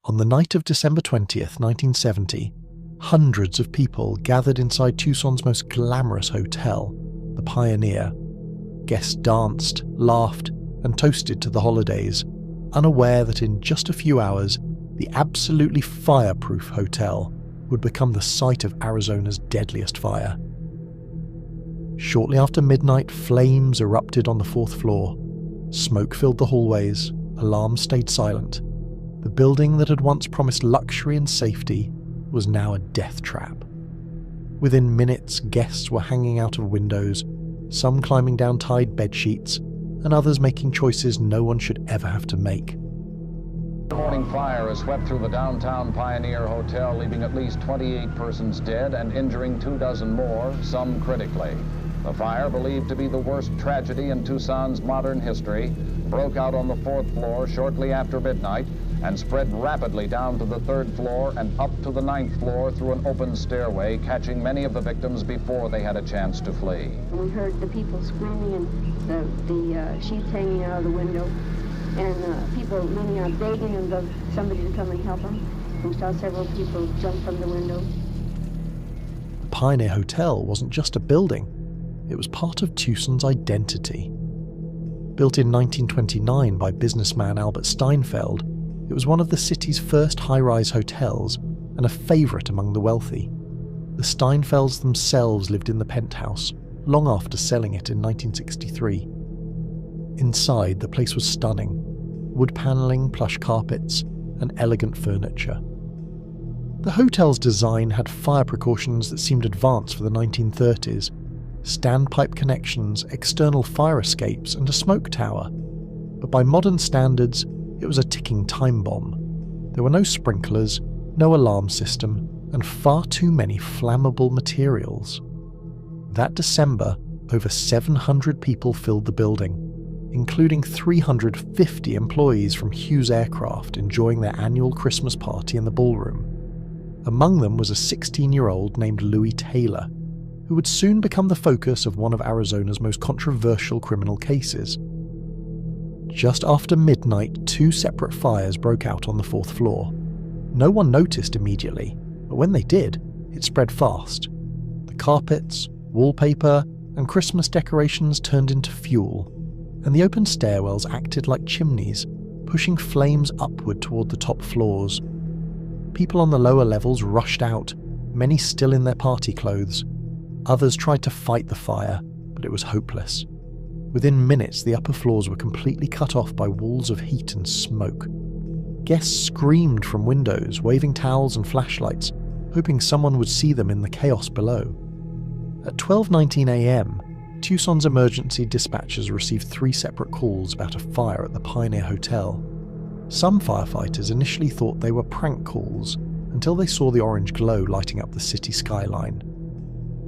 On the night of December 20th, 1970, hundreds of people gathered inside Tucson's most glamorous hotel, the Pioneer. Guests danced, laughed, and toasted to the holidays, unaware that in just a few hours, the absolutely fireproof hotel would become the site of Arizona's deadliest fire. Shortly after midnight, flames erupted on the 4th floor. Smoke filled the hallways, alarms stayed silent. The building that had once promised luxury and safety was now a death trap. Within minutes, guests were hanging out of windows, some climbing down tied bedsheets, and others making choices no one should ever have to make. The morning fire has swept through the downtown Pioneer Hotel, leaving at least 28 persons dead and injuring 24 more, some critically. The fire, believed to be the worst tragedy in Tucson's modern history, broke out on the 4th floor shortly after midnight and spread rapidly down to the 3rd floor and up to the 9th floor through an open stairway, catching many of the victims before they had a chance to flee. We heard the people screaming and the sheets hanging out of the window, and people running out begging of somebody to come and help them. We saw several people jump from the window. The Pioneer Hotel wasn't just a building, it was part of Tucson's identity. Built in 1929 by businessman Albert Steinfeld, it was one of the city's first high-rise hotels and a favourite among the wealthy. The Steinfelds themselves lived in the penthouse, long after selling it in 1963. Inside, the place was stunning. Wood panelling, plush carpets, and elegant furniture. The hotel's design had fire precautions that seemed advanced for the 1930s. Standpipe connections, external fire escapes, and a smoke tower. But by modern standards, it was a ticking time bomb. There were no sprinklers, no alarm system, and far too many flammable materials. That December, over 700 people filled the building, including 350 employees from Hughes Aircraft enjoying their annual Christmas party in the ballroom. Among them was a 16-year-old named Louis Taylor, who would soon become the focus of one of Arizona's most controversial criminal cases. Just after midnight, 2 separate fires broke out on the 4th floor. No one noticed immediately, but when they did, it spread fast. The carpets, wallpaper, and Christmas decorations turned into fuel, and the open stairwells acted like chimneys, pushing flames upward toward the top floors. People on the lower levels rushed out, many still in their party clothes. Others tried to fight the fire, but it was hopeless. Within minutes, the upper floors were completely cut off by walls of heat and smoke. Guests screamed from windows, waving towels and flashlights, hoping someone would see them in the chaos below. At 12:19 a.m., Tucson's emergency dispatchers received 3 separate calls about a fire at the Pioneer Hotel. Some firefighters initially thought they were prank calls until they saw the orange glow lighting up the city skyline.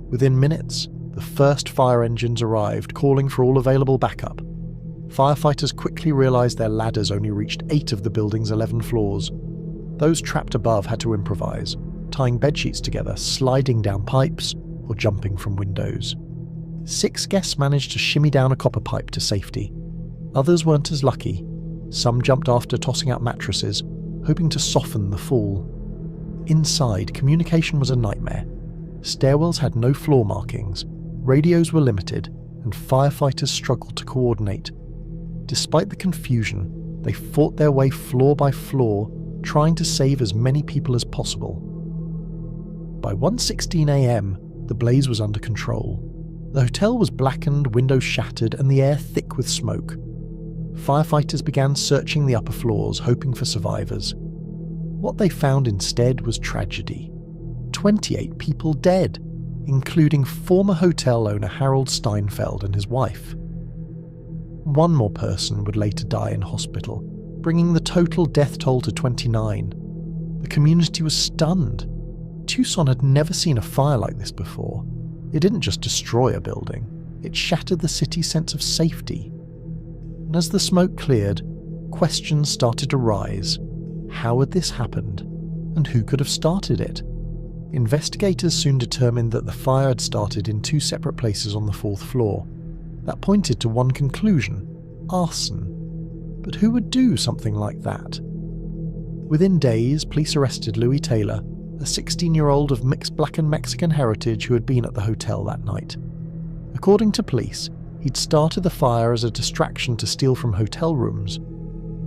Within minutes, the first fire engines arrived, calling for all available backup. Firefighters quickly realized their ladders only reached 8 of the building's 11 floors. Those trapped above had to improvise, tying bedsheets together, sliding down pipes, or jumping from windows. 6 guests managed to shimmy down a copper pipe to safety. Others weren't as lucky. Some jumped after tossing out mattresses, hoping to soften the fall. Inside, communication was a nightmare. Stairwells had no floor markings, radios were limited, and firefighters struggled to coordinate. Despite the confusion, they fought their way floor by floor, trying to save as many people as possible. By 1:16 a.m., the blaze was under control. The hotel was blackened, windows shattered, and the air thick with smoke. Firefighters began searching the upper floors, hoping for survivors. What they found instead was tragedy. 28 people dead, including former hotel owner Harold Steinfeld and his wife. One more person would later die in hospital, bringing the total death toll to 29. The community was stunned. Tucson had never seen a fire like this before. It didn't just destroy a building, it shattered the city's sense of safety. And as the smoke cleared, questions started to rise. How had this happened? And who could have started it? Investigators soon determined that the fire had started in 2 separate places on the 4th floor. That pointed to one conclusion: arson. But who would do something like that? Within days, police arrested Louis Taylor, a 16-year-old of mixed black and Mexican heritage who had been at the hotel that night. According to police, he'd started the fire as a distraction to steal from hotel rooms,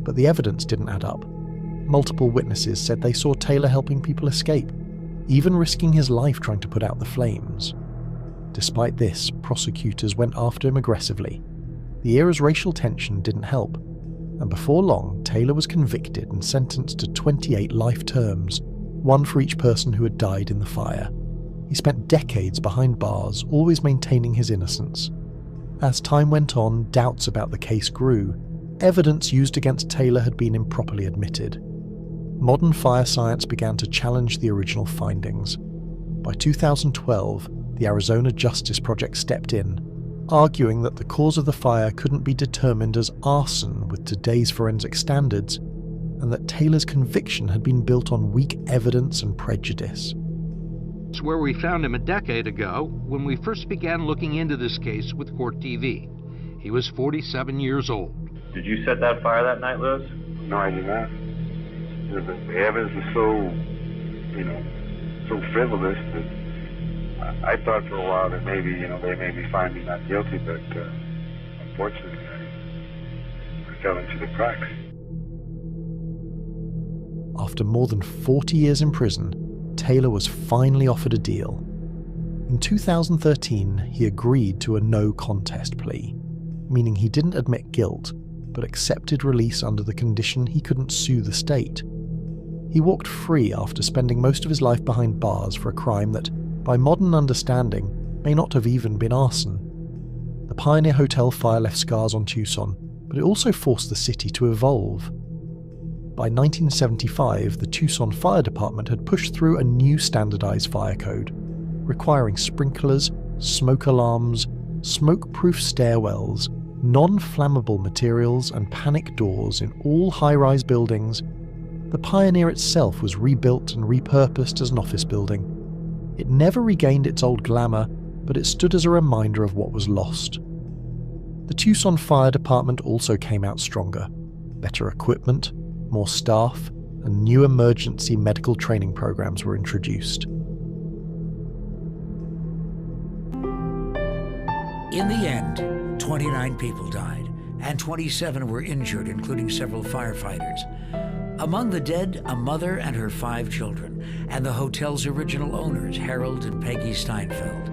but the evidence didn't add up. Multiple witnesses said they saw Taylor helping people escape, even risking his life trying to put out the flames. Despite this, prosecutors went after him aggressively. The era's racial tension didn't help, and before long, Taylor was convicted and sentenced to 28 life terms, one for each person who had died in the fire. He spent decades behind bars, always maintaining his innocence. As time went on, doubts about the case grew. Evidence used against Taylor had been improperly admitted. Modern fire science began to challenge the original findings. By 2012, the Arizona Justice Project stepped in, arguing that the cause of the fire couldn't be determined as arson with today's forensic standards, and that Taylor's conviction had been built on weak evidence and prejudice. It's where we found him a decade ago when we first began looking into this case with Court TV. He was 47 years old. Did you set that fire that night, Lewis? No, I did not. The evidence is so, so frivolous that I thought for a while that maybe, they may be finding me not guilty, but unfortunately, I fell into the cracks. After more than 40 years in prison, Taylor was finally offered a deal. In 2013, he agreed to a no-contest plea, meaning he didn't admit guilt, but accepted release under the condition he couldn't sue the state. He walked free after spending most of his life behind bars for a crime that, by modern understanding, may not have even been arson. The Pioneer Hotel fire left scars on Tucson, but it also forced the city to evolve. By 1975, the Tucson Fire Department had pushed through a new standardized fire code, requiring sprinklers, smoke alarms, smoke-proof stairwells, non-flammable materials, and panic doors in all high-rise buildings. The Pioneer itself was rebuilt and repurposed as an office building. It never regained its old glamour, but it stood as a reminder of what was lost. The Tucson Fire Department also came out stronger. Better equipment, more staff, and new emergency medical training programs were introduced. In the end, 29 people died, and 27 were injured, including several firefighters. Among the dead, a mother and her 5 children, and the hotel's original owners, Harold and Peggy Steinfeld.